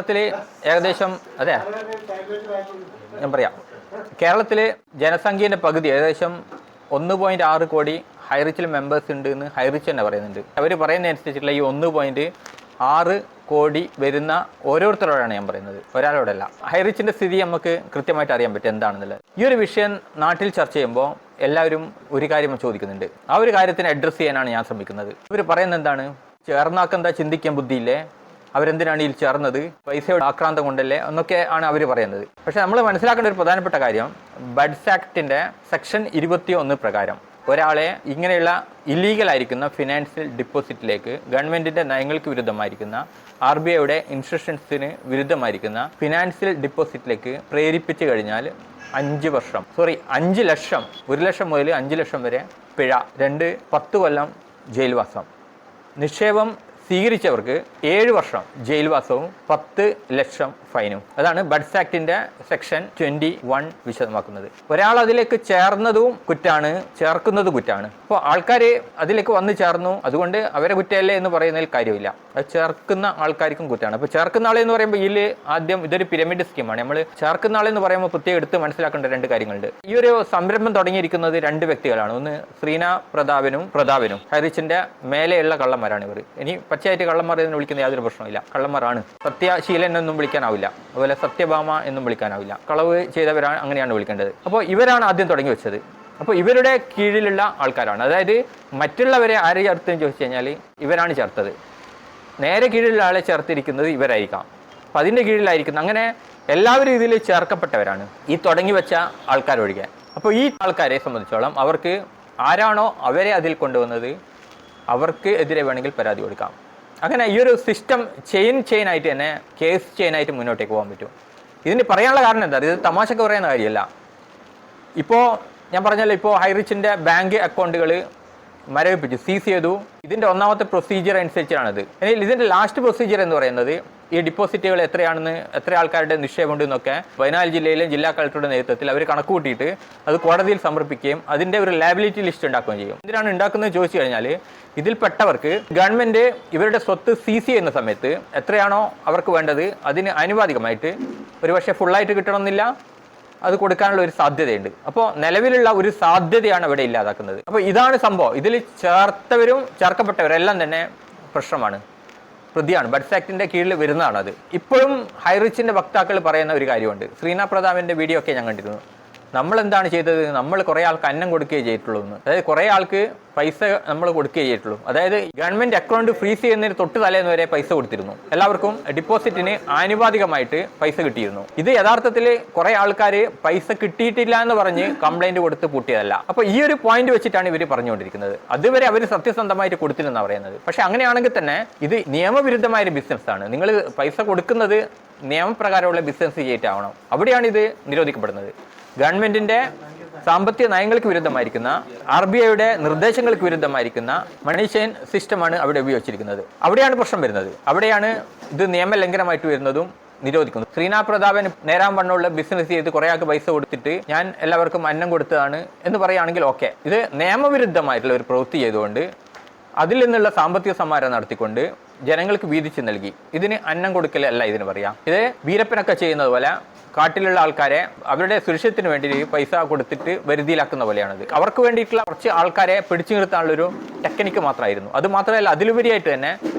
കേരളത്തിൽ ഏകദേശം അതെ ഞാൻ പറയാം, കേരളത്തിൽ ജനസംഖ്യേൻ്റെ പകുതി ഏകദേശം 1.6 കോടി ഹൈറിച്ചിൽ മെമ്പേഴ്സ് ഉണ്ട് എന്ന് ഹൈറിച്ച് തന്നെ പറയുന്നുണ്ട്. അവർ പറയുന്നതനുസരിച്ചിട്ടുള്ള ഈ 1.6 കോടി വരുന്ന ഓരോരുത്തരോടാണ് ഞാൻ പറയുന്നത്, ഒരാളോടല്ല. ഹൈറിച്ചിൻ്റെ സ്ഥിതി നമുക്ക് കൃത്യമായിട്ട് അറിയാൻ പറ്റും എന്താണെന്നുള്ളത്. ഈ ഒരു വിഷയം നാട്ടിൽ ചർച്ച ചെയ്യുമ്പോൾ എല്ലാവരും ഒരു കാര്യം ചോദിക്കുന്നുണ്ട്. ആ ഒരു കാര്യത്തിന് അഡ്രസ്സ് ചെയ്യാനാണ് ഞാൻ ശ്രമിക്കുന്നത്. ഇവർ പറയുന്നത് എന്താണ്, ചേർന്നാക്കെന്താ ചിന്തിക്കാൻ ബുദ്ധിയില്ലേ, അവരെന്തിനാണ് ഇതിൽ ചേർന്നത്, പൈസയുടെ ആക്രാന്തം കൊണ്ടല്ലേ എന്നൊക്കെ ആണ് അവർ പറയുന്നത്. പക്ഷേ നമ്മൾ മനസ്സിലാക്കേണ്ട ഒരു പ്രധാനപ്പെട്ട കാര്യം, ബഡ്സ് ആക്ടിൻ്റെ സെക്ഷൻ 21 പ്രകാരം ഒരാളെ ഇങ്ങനെയുള്ള ഇല്ലീഗലായിരിക്കുന്ന ഫിനാൻഷ്യൽ ഡിപ്പോസിറ്റിലേക്ക് ഗവൺമെൻറ്റിൻ്റെ നയങ്ങൾക്ക് വിരുദ്ധമായിരിക്കുന്ന RBIയുടെ ഇൻസ്ട്രക്ഷൻസിന് വിരുദ്ധമായിരിക്കുന്ന ഫിനാൻഷ്യൽ ഡിപ്പോസിറ്റിലേക്ക് പ്രേരിപ്പിച്ചു കഴിഞ്ഞാൽ 5 വർഷം 5 ലക്ഷം 1 ലക്ഷം മുതൽ 5 ലക്ഷം വരെ പിഴ, 10 കൊല്ലം ജയിൽവാസം, നിക്ഷേപം സ്വീകരിച്ചവർക്ക് 7 വർഷം ജയിൽവാസവും 10 ലക്ഷം ഫൈനും. അതാണ് ബഡ്സ് ആക്ടിൻ്റെ സെക്ഷൻ 21 വിശദമാക്കുന്നത്. ഒരാൾ അതിലേക്ക് ചേർന്നതും കുറ്റാണ്, ചേർക്കുന്നതും കുറ്റാണ്. അപ്പോൾ ആൾക്കാർ അതിലേക്ക് വന്ന് ചേർന്നു, അതുകൊണ്ട് അവരെ കുറ്റമല്ലേ എന്ന് പറയുന്നതിൽ കാര്യമില്ല. അത് ചേർക്കുന്ന ആൾക്കാർക്കും കുറ്റാണ്. അപ്പോൾ ചേർക്കുന്ന ആളെന്ന് പറയുമ്പോൾ ഇതിൽ ആദ്യം ഇതൊരു പിരമിഡ് സ്കീമാണ്. നമ്മൾ ചേർക്കുന്ന ആളെന്ന് പറയുമ്പോൾ പ്രത്യേകം എടുത്ത് മനസ്സിലാക്കേണ്ട 2 കാര്യങ്ങളുണ്ട്. ഈ ഒരു സംരംഭം തുടങ്ങിയിരിക്കുന്നത് 2 വ്യക്തികളാണ്. ഒന്ന് ശ്രീന പ്രതാപനും ഹൈറിച്ചിൻ്റെ മേലെയുള്ള കള്ളന്മാരാണ് ഇവർ. ഇനി പച്ചയായിട്ട് കള്ളന്മാർ എന്ന് വിളിക്കുന്ന യാതൊരു പ്രശ്നമില്ല, കള്ളന്മാരാണ്. സത്യശീലൻ എന്നും വിളിക്കാനാവില്ല, അതുപോലെ സത്യഭാമ എന്നും വിളിക്കാനാവില്ല. കളവ് ചെയ്തവരാണ്, അങ്ങനെയാണ് വിളിക്കേണ്ടത്. അപ്പോൾ ഇവരാണ് ആദ്യം തുടങ്ങി വെച്ചത്. അപ്പോൾ ഇവരുടെ കീഴിലുള്ള ആൾക്കാരാണ്. അതായത് മറ്റുള്ളവരെ ആരെ ചേർത്തെന്ന് ചോദിച്ചു കഴിഞ്ഞാൽ ഇവരാണ് ചേർത്തത്. നേരെ കീഴിലുള്ള ആളെ ചേർത്തിരിക്കുന്നത് ഇവരായിരിക്കാം, അപ്പോൾ അതിൻ്റെ കീഴിലായിരിക്കുന്നത്. അങ്ങനെ എല്ലാവരും ഇതിൽ ചേർക്കപ്പെട്ടവരാണ്, ഈ തുടങ്ങി വെച്ച ആൾക്കാരൊഴികെ. അപ്പോൾ ഈ ആൾക്കാരെ സംബന്ധിച്ചോളം അവർക്ക് ആരാണോ അവരെ അതിൽ കൊണ്ടുവന്നത് അവർക്ക് എതിരെ വേണമെങ്കിൽ പരാതി കൊടുക്കാം. അങ്ങനെ ഈ ഒരു സിസ്റ്റം ചെയിൻ ആയിട്ട് തന്നെ, കേസ് ചെയിനായിട്ട് മുന്നോട്ടേക്ക് പോകാൻ പറ്റും. ഇതിന് പറയാനുള്ള കാരണം എന്താ, ഇത് തമാശക്ക് പറയുന്ന കാര്യമല്ല. ഇപ്പോൾ ഞാൻ പറഞ്ഞല്ലോ, ഇപ്പോൾ ഹൈറിച്ചിൻ്റെ ബാങ്ക് അക്കൗണ്ടുകൾ മരവിപ്പിച്ചു, സീസ് ചെയ്തു. ഇതിൻ്റെ ഒന്നാമത്തെ പ്രൊസീജിയർ അനുസരിച്ചാണിത്. ഇനി ഇതിൻ്റെ ലാസ്റ്റ് പ്രൊസീജിയർ എന്ന് പറയുന്നത് ഈ ഡിപ്പോസിറ്റുകൾ എത്രയാണെന്ന്, എത്ര ആൾക്കാരുടെ നിക്ഷേപമുണ്ട് എന്നൊക്കെ 14 ജില്ലയിലെ ജില്ലാ കളക്ടറുടെ നേതൃത്വത്തിൽ അവർ കണക്ക് കൂട്ടിയിട്ട് അത് കോടതിയിൽ സമർപ്പിക്കുകയും അതിൻ്റെ ഒരു ലയബിലിറ്റി ലിസ്റ്റ് ഉണ്ടാക്കുകയും ചെയ്യും. എന്തിനാണ് ഉണ്ടാക്കുന്നത് ചോദിച്ചു കഴിഞ്ഞാൽ, ഇതിൽപ്പെട്ടവർക്ക് ഗവൺമെൻറ് ഇവരുടെ സ്വത്ത് സീസ് ചെയ്യുന്ന സമയത്ത് എത്രയാണോ അവർക്ക് വേണ്ടത് അതിന് ആനുപാതികമായിട്ട്, ഒരുപക്ഷെ ഫുള്ളായിട്ട് കിട്ടണമെന്നില്ല, അത് കൊടുക്കാനുള്ള ഒരു സാധ്യതയുണ്ട്. അപ്പോൾ നിലവിലുള്ള ഒരു സാധ്യതയാണ് ഇവിടെ ഇല്ലാതാക്കുന്നത്. അപ്പോൾ ഇതാണ് സംഭവം. ഇതിൽ ചേർത്തവരും ചേർക്കപ്പെട്ടവരെല്ലാം തന്നെ പ്രശ്നമാണ്, പ്രതിയാണ്, ബഡ്സ് ആക്ടിൻ്റെ കീഴിൽ വരുന്നതാണത്. ഇപ്പോഴും ഹൈറിച്ചിൻ്റെ വക്താക്കൾ പറയുന്ന ഒരു കാര്യമുണ്ട്. ശ്രീന പ്രതാപൻ്റെ വീഡിയോ ഒക്കെ ഞാൻ കണ്ടിരുന്നു. നമ്മളെന്താണ് ചെയ്തത്, നമ്മൾ കുറേ ആൾക്ക് അന്നം കൊടുക്കുകയേ ചെയ്തിട്ടുള്ളൂ എന്ന്. അതായത് കുറേ ആൾക്ക് പൈസ നമ്മൾ കൊടുക്കുകയേ ചെയ്തിട്ടുള്ളൂ. അതായത് ഗവൺമെൻറ് അക്കൗണ്ട് ഫ്രീസ് ചെയ്യുന്നതിന് തൊട്ട് തലേന്ന് വരെ പൈസ കൊടുത്തിരുന്നു. എല്ലാവർക്കും ഡിപ്പോസിറ്റിന് ആനുപാതികമായിട്ട് പൈസ കിട്ടിയിരുന്നു. ഇത് യഥാർത്ഥത്തിൽ കുറേ ആൾക്കാർ പൈസ കിട്ടിയിട്ടില്ല എന്ന് പറഞ്ഞ് കംപ്ലൈൻറ്റ് കൊടുത്ത് പൂട്ടിയതല്ല. അപ്പോൾ ഈ ഒരു പോയിന്റ് വെച്ചിട്ടാണ് ഇവർ പറഞ്ഞുകൊണ്ടിരിക്കുന്നത്. അതുവരെ അവർ സത്യസന്ധമായിട്ട് കൊടുത്തിരുന്നാണ് പറയുന്നത്. പക്ഷേ അങ്ങനെയാണെങ്കിൽ തന്നെ ഇത് നിയമവിരുദ്ധമായൊരു ബിസിനസ്സാണ്. നിങ്ങൾ പൈസ കൊടുക്കുന്നത് നിയമപ്രകാരമുള്ള ബിസിനസ് ചെയ്തിട്ടാവണം. അവിടെയാണ് ഇത് നിരോധിക്കപ്പെടുന്നത്. ഗവൺമെൻറ്റിൻ്റെ സാമ്പത്തിക നയങ്ങൾക്ക് വിരുദ്ധമായിരിക്കുന്ന, RBIയുടെ നിർദ്ദേശങ്ങൾക്ക് വിരുദ്ധമായിരിക്കുന്ന മണി ചെയിൻ സിസ്റ്റമാണ് അവിടെ ഉപയോഗിച്ചിരിക്കുന്നത്. അവിടെയാണ് പ്രശ്നം വരുന്നത്. അവിടെയാണ് ഇത് നിയമലംഘനമായിട്ട് വരുന്നതും നിരോധിക്കുന്നത്. ശ്രീന പ്രതാപൻ നേരാൻ വണ്ണമുള്ള ബിസിനസ് ചെയ്ത് കുറേ ആൾക്ക് പൈസ കൊടുത്തിട്ട് ഞാൻ എല്ലാവർക്കും അന്നം കൊടുത്തതാണ് എന്ന് പറയുകയാണെങ്കിൽ ഓക്കെ. ഇത് നിയമവിരുദ്ധമായിട്ടുള്ള ഒരു പ്രവൃത്തി ചെയ്തുകൊണ്ട് അതിൽ നിന്നുള്ള സാമ്പത്തിക സമ്മാനം നടത്തിക്കൊണ്ട് ജനങ്ങൾക്ക് വീതിച്ച് നൽകി. ഇതിന് അന്നം കൊടുക്കലല്ല ഇതിന് പറയാം. ഇത് വീരപ്പനൊക്കെ ചെയ്യുന്നത് പോലെ കാട്ടിലുള്ള ആൾക്കാരെ അവരുടെ സുരക്ഷിതത്തിന് വേണ്ടി പൈസ കൊടുത്തിട്ട് വരുതിയിലാക്കുന്ന പോലെയാണത്. അവർക്ക് വേണ്ടിയിട്ടുള്ള കുറച്ച് ആൾക്കാരെ പിടിച്ചു നിർത്താനുള്ളൊരു ടെക്നിക്ക് മാത്രമായിരുന്നു. അത് മാത്രമല്ല, അതിലുപരിയായിട്ട് തന്നെ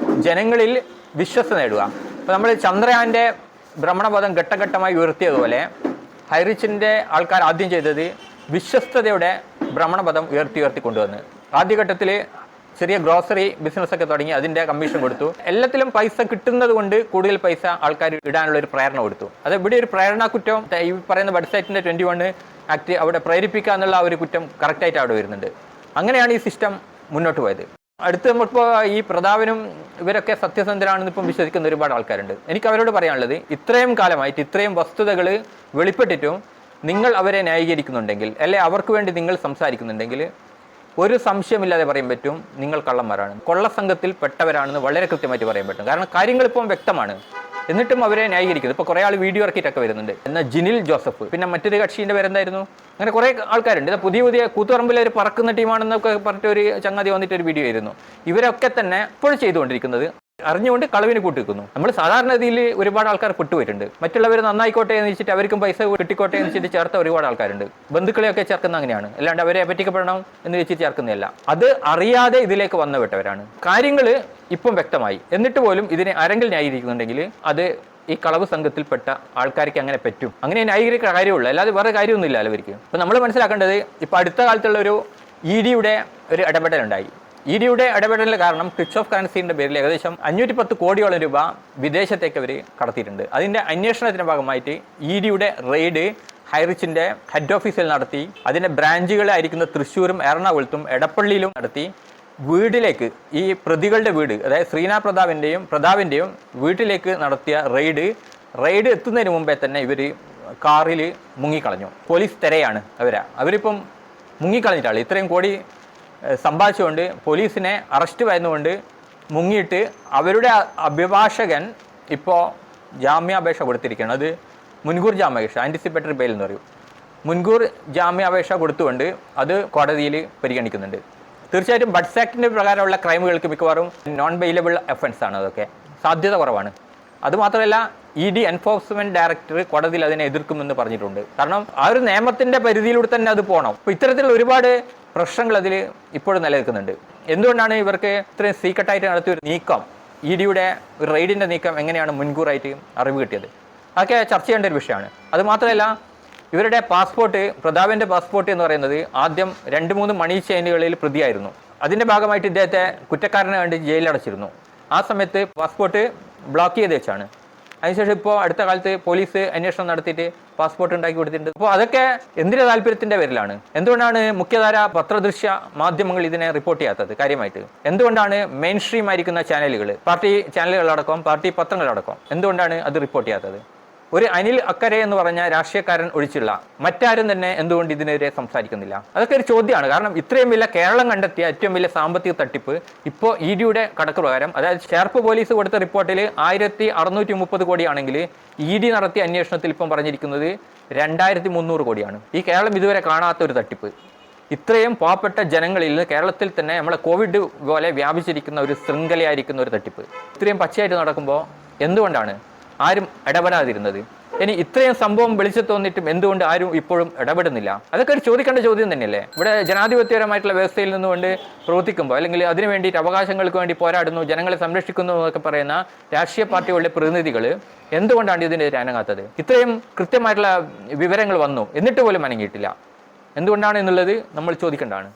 ജനങ്ങളിൽ വിശ്വസ്ത നേടുക. അപ്പോൾ നമ്മൾ ചന്ദ്രയാൻ്റെ ഭ്രമണപഥം ഘട്ടഘട്ടമായി ഉയർത്തിയതുപോലെ ഹൈറിച്ചിൻ്റെ ആൾക്കാർ ആദ്യം ചെയ്തത് വിശ്വസ്തതയുടെ ഭ്രമണപഥം ഉയർത്തി കൊണ്ടുവന്ന് ആദ്യഘട്ടത്തിൽ ചെറിയ ഗ്രോസറി ബിസിനസ്സൊക്കെ തുടങ്ങി അതിൻ്റെ കമ്മീഷൻ കൊടുത്തു. എല്ലാത്തിലും പൈസ കിട്ടുന്നത് കൊണ്ട് കൂടുതൽ പൈസ ആൾക്കാർ ഇടാനുള്ള ഒരു പ്രേരണ കൊടുത്തു. അത് ഇവിടെ ഒരു പ്രേരണ കുറ്റം, ഈ പറയുന്ന ബഡ്സ് ആക്ടിൻ്റെ 21 ആക്ട് അവിടെ പ്രേരിപ്പിക്കുക എന്നുള്ള ഒരു കുറ്റം കറക്റ്റായിട്ട് അവിടെ വരുന്നുണ്ട്. അങ്ങനെയാണ് ഈ സിസ്റ്റം മുന്നോട്ട് പോയത്. അടുത്ത് നമ്മളിപ്പോൾ ഈ പ്രതാപനും ഇവരൊക്കെ സത്യസന്ധരാണെന്ന് ഇപ്പം വിശ്വസിക്കുന്ന ഒരുപാട് ആൾക്കാരുണ്ട്. എനിക്ക് അവരോട് പറയാനുള്ളത്, ഇത്രയും കാലമായിട്ട് ഇത്രയും വസ്തുതകൾ വെളിപ്പെട്ടിട്ടും നിങ്ങൾ അവരെ ന്യായീകരിക്കുന്നുണ്ടെങ്കിൽ, അല്ലെ അവർക്ക് വേണ്ടി നിങ്ങൾ സംസാരിക്കുന്നുണ്ടെങ്കിൽ ഒരു സംശയമില്ലാതെ പറയാൻ പറ്റും നിങ്ങൾ കള്ളന്മാരാണ്, കൊള്ളസംഘത്തിൽ പെട്ടവരാണെന്ന് വളരെ കൃത്യമായിട്ട് പറയാൻ പറ്റും. കാരണം കാര്യങ്ങളിപ്പം വ്യക്തമാണ്. എന്നിട്ടും അവരെ ന്യായീകരിക്കുന്നത്. ഇപ്പോൾ കുറേ ആൾ വീഡിയോ ഇറക്കിയിട്ടൊക്കെ വരുന്നുണ്ട്. എന്നാൽ ജിനിൽ ജോസഫ്, പിന്നെ മറ്റൊരു കക്ഷീൻ്റെ പേരെന്തായിരുന്നു, അങ്ങനെ കുറേ ആൾക്കാരുണ്ട്. ഇത് പുതിയ കൂത്തുപറമ്പിൽ ഒരു പറക്കുന്ന ടീമാണെന്നൊക്കെ പറഞ്ഞിട്ട് ഒരു ചങ്ങാതി വന്നിട്ട് ഒരു വീഡിയോ ആയിരുന്നു. ഇവരൊക്കെ തന്നെ ഇപ്പോൾ ചെയ്തുകൊണ്ടിരിക്കുന്നത് അറിഞ്ഞുകൊണ്ട് കളവിന് കൂട്ടിക്കുന്നു. നമ്മൾ സാധാരണ രീതിയിൽ ഒരുപാട് ആൾക്കാർ പെട്ടുപോയിട്ടുണ്ട്. മറ്റുള്ളവർ നന്നായിക്കോട്ടെ എന്ന് വെച്ചിട്ട് അവർക്കും പൈസ കിട്ടിക്കോട്ടെ എന്ന് വെച്ചിട്ട് ചേർത്ത ഒരുപാട് ആൾക്കാരുണ്ട്. ബന്ധുക്കളെയൊക്കെ ചേർക്കുന്ന അങ്ങനെയാണ്, അല്ലാണ്ട് അവരെ പറ്റിക്കപ്പെടണം എന്ന് വെച്ചിട്ട് ചേർക്കുന്നതല്ല. അത് അറിയാതെ ഇതിലേക്ക് വന്നുവിട്ടവരാണ്. കാര്യങ്ങൾ ഇപ്പം വ്യക്തമായി, എന്നിട്ട് പോലും ഇതിനെ ആരെങ്കിലും ന്യായീകരിക്കുന്നുണ്ടെങ്കിൽ അത് ഈ കളവ് സംഘത്തിൽപ്പെട്ട ആൾക്കാർക്ക് അങ്ങനെ പറ്റും. അങ്ങനെ ന്യായീകരിക്കുന്ന കാര്യമുള്ളൂ, അല്ലാതെ വേറെ കാര്യമൊന്നുമില്ല അവർക്ക്. അപ്പം നമ്മൾ മനസ്സിലാക്കേണ്ടത്, ഇപ്പം അടുത്ത കാലത്തുള്ള ഒരു EDയുടെ ഒരു ഇടപെടലുണ്ടായി. EDയുടെ ഇടപെടലിന് കാരണം ക്രിപ്റ്റോ ഓഫ് കറൻസിന്റെ പേരിൽ ഏകദേശം 510 കോടിയോളം രൂപ വിദേശത്തേക്ക് അവർ കടത്തിയിട്ടുണ്ട്. അതിന്റെ അന്വേഷണത്തിന്റെ ഭാഗമായിട്ട് EDയുടെ റെയ്ഡ് ഹൈറിച്ചിന്റെ ഹെഡ് ഓഫീസിൽ നടത്തി. അതിന്റെ ബ്രാഞ്ചുകളായിരിക്കുന്ന തൃശ്ശൂരും എറണാകുളത്തും എടപ്പള്ളിയിലും നടത്തി. വീട്ടിലേക്ക്, ഈ പ്രതികളുടെ വീട്, അതായത് ശ്രീനാഥ് പ്രതാപിന്റെയും വീട്ടിലേക്ക് നടത്തിയ റെയ്ഡ് എത്തുന്നതിന് മുമ്പേ തന്നെ ഇവർ കാറിൽ മുങ്ങിക്കളഞ്ഞു. പോലീസ് തിരയാണ് അവരിപ്പം മുങ്ങിക്കളഞ്ഞിട്ടാണ്. ഇത്രയും കോടി സമ്പാദിച്ചുകൊണ്ട് പോലീസിനെ അറസ്റ്റ് വരുന്നുകൊണ്ട് മുങ്ങിയിട്ട് അവരുടെ അഭിഭാഷകൻ ഇപ്പോൾ ജാമ്യാപേക്ഷ കൊടുത്തിരിക്കുകയാണ്. അത് മുൻകൂർ ജാമ്യാപേക്ഷ, ആൻറ്റിസിപ്പേറ്ററി ബെയിൽ എന്ന് പറയും. മുൻകൂർ ജാമ്യാപേക്ഷ കൊടുത്തുകൊണ്ട് അത് കോടതിയിൽ പരിഗണിക്കുന്നുണ്ട്. തീർച്ചയായിട്ടും ബഡ്സ് ആക്ടിൻ്റെ പ്രകാരമുള്ള ക്രൈമുകൾക്ക് മിക്കവാറും നോൺ ബെയിലബിൾ ഒഫൻസ് ആണ്. അതൊക്കെ സാധ്യത കുറവാണ്. അതുമാത്രമല്ല, ED എൻഫോഴ്സ്മെന്റ് ഡയറക്ടർ കോടതിയിൽ അതിനെ എതിർക്കുമെന്ന് പറഞ്ഞിട്ടുണ്ട്. കാരണം ആ ഒരു നിയമത്തിന്റെ പരിധിയിലൂടെ തന്നെ അത് പോകണം. അപ്പോൾ ഇത്തരത്തിലുള്ള ഒരുപാട് പ്രശ്നങ്ങൾ അതിൽ ഇപ്പോഴും നിലനിൽക്കുന്നുണ്ട്. എന്തുകൊണ്ടാണ് ഇവർക്ക് ഇത്രയും സീക്രട്ടായിട്ട് നടത്തിയ ഒരു നീക്കം, EDയുടെ ഒരു റെയ്ഡിന്റെ നീക്കം എങ്ങനെയാണ് മുൻകൂറായിട്ട് അറിവ് കിട്ടിയത്? അതൊക്കെ ചർച്ച ചെയ്യേണ്ട ഒരു വിഷയമാണ്. അതുമാത്രമല്ല, ഇവരുടെ പാസ്പോർട്ട്, പ്രതാപിന്റെ പാസ്പോർട്ട് എന്ന് പറയുന്നത് ആദ്യം 2-3 മണി ചെയിനുകളിൽ പ്രതിയായിരുന്നു. അതിന്റെ ഭാഗമായിട്ട് ഇദ്ദേഹത്തെ കുറ്റക്കാരനെ കണ്ട് ജയിലിലടച്ചിരുന്നു. ആ സമയത്ത് പാസ്പോർട്ട് ബ്ലോക്ക് ചെയ്ത് വെച്ചാണ്. അതിനുശേഷം ഇപ്പോൾ അടുത്ത കാലത്ത് പോലീസ് അന്വേഷണം നടത്തിയിട്ട് പാസ്പോർട്ട് ഉണ്ടാക്കി കൊടുത്തിട്ടുണ്ട്. അപ്പോൾ അതൊക്കെ എന്തിന്റെ താല്പര്യത്തിന്റെ പേരിലാണ്? എന്തുകൊണ്ടാണ് മുഖ്യധാര പത്രദൃശ്യ മാധ്യമങ്ങൾ ഇതിനെ റിപ്പോർട്ട് ചെയ്യാത്തത്? കാര്യമായിട്ട് എന്തുകൊണ്ടാണ് മെയിൻ സ്ട്രീം ആയിരിക്കുന്ന ചാനലുകൾ, പാർട്ടി ചാനലുകളടക്കം, പാർട്ടി പത്രങ്ങളടക്കം എന്തുകൊണ്ടാണ് അത് റിപ്പോർട്ട് ചെയ്യാത്തത്? ഒരു അനിൽ അക്കരെ എന്ന് പറഞ്ഞ രാഷ്ട്രീയക്കാരൻ ഒഴിച്ചുള്ള മറ്റാരും തന്നെ എന്തുകൊണ്ട് ഇതിനെതിരെ സംസാരിക്കുന്നില്ല? അതൊക്കെ ഒരു ചോദ്യമാണ്. കാരണം ഇത്രയും വലിയ കേരളം കണ്ടെത്തിയ ഏറ്റവും വലിയ സാമ്പത്തിക തട്ടിപ്പ് ഇപ്പോൾ EDയുടെ കണക്ക് പ്രകാരം, അതായത് ചേർപ്പ് പോലീസ് കൊടുത്ത റിപ്പോർട്ടിൽ 1630 കോടിയാണെങ്കിൽ ED നടത്തിയ അന്വേഷണത്തിൽ ഇപ്പം പറഞ്ഞിരിക്കുന്നത് 2300 കോടിയാണ്. ഈ കേരളം ഇതുവരെ കാണാത്ത ഒരു തട്ടിപ്പ്. ഇത്രയും പാവപ്പെട്ട ജനങ്ങളിൽ നിന്ന് കേരളത്തിൽ തന്നെ നമ്മളെ കോവിഡ് പോലെ വ്യാപിച്ചിരിക്കുന്ന ഒരു ശൃംഖലയായിരിക്കുന്ന ഒരു തട്ടിപ്പ് ഇത്രയും പച്ചയായിട്ട് നടക്കുമ്പോൾ എന്തുകൊണ്ടാണ് ആരും ഇടപെടാതിരുന്നത്? ഇനി ഇത്രയും സംഭവം വെളിച്ചത്ത് വന്നിട്ടും എന്തുകൊണ്ട് ആരും ഇപ്പോഴും ഇടപെടുന്നില്ല? അതൊക്കെ ഒരു ചോദിക്കേണ്ട ചോദ്യം തന്നെയല്ലേ? ഇവിടെ ജനാധിപത്യപരമായിട്ടുള്ള വ്യവസ്ഥയിൽ നിന്നുകൊണ്ട് പ്രവർത്തിക്കുമ്പോൾ, അല്ലെങ്കിൽ അതിനു വേണ്ടിയിട്ട് അവകാശങ്ങൾക്ക് വേണ്ടി പോരാടുന്നു, ജനങ്ങളെ സംരക്ഷിക്കുന്നു എന്നൊക്കെ പറയുന്ന രാഷ്ട്രീയ പാർട്ടികളുടെ പ്രതിനിധികൾ എന്തുകൊണ്ടാണ് ഇതിനെതിരെ അനങ്ങാത്തത്? ഇത്രയും കൃത്യമായിട്ടുള്ള വിവരങ്ങൾ വന്നു എന്നിട്ട് പോലും അനങ്ങിയിട്ടില്ല. എന്തുകൊണ്ടാണ് എന്നുള്ളത് നമ്മൾ ചോദിക്കേണ്ടതാണ്.